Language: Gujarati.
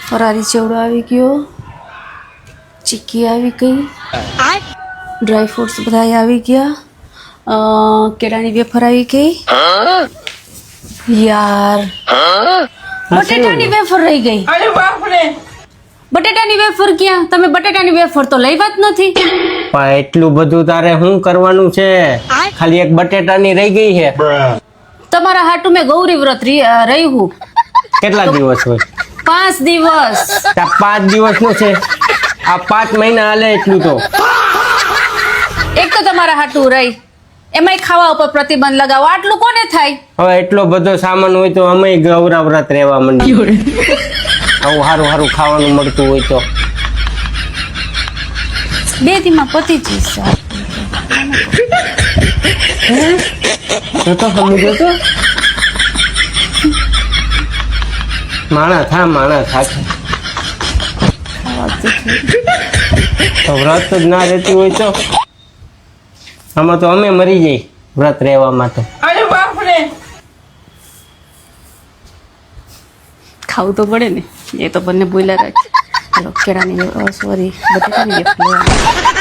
ફરારી ચેવડો આવી ગયો, ચીક્કી આવી ગઈ, ડ્રાય ફ્રૂટ્સ બધા આવી ગયા, કેળાની વેફર આવી ગઈ. યાર બટેટાની વેફર રહી ગઈ. અરે બાપ રે, બટેટાની વેફર ક્યાં? તમે બટેટાની વેફર તો લઈ વાત નથી. પણ એટલું બધું તારે શું કરવાનું છે? ખાલી એક બટેટાની રહી ગઈ છે. તમારા હાટુ મેં ગૌરી વ્રત રહ્યું. કેટલા દિવસ હોય? 5 દિવસ. 5 દિવસ નું છે? આ 5 મહિના હાલે એટલું તો. એક તો તમારા હાટુ રહી, એમાંય ખાવા ઉપર પ્રતિબંધ લગાવો. આટલું કોને થાય? હવે એટલો બધો સામાન હોય તો અમે ગૌરા વ્રત રહેવા માંડી. આવું સારું સારું ખાવાનું મળતું હોય તો 2 દીમાં પતી જશે. તો સમજો તો માણા થા તો વ્રત જ ના રહેતી હોય તો આમાં તો અમે મરી જઈ વ્રત રહેવામાં તો. અરે બાપ રે, ખાવું તો પડે ને, એ તો બંને બોલ્યા રાખે. ચાલો કેળાની સોરી બટેટાની વેફર લેવાની.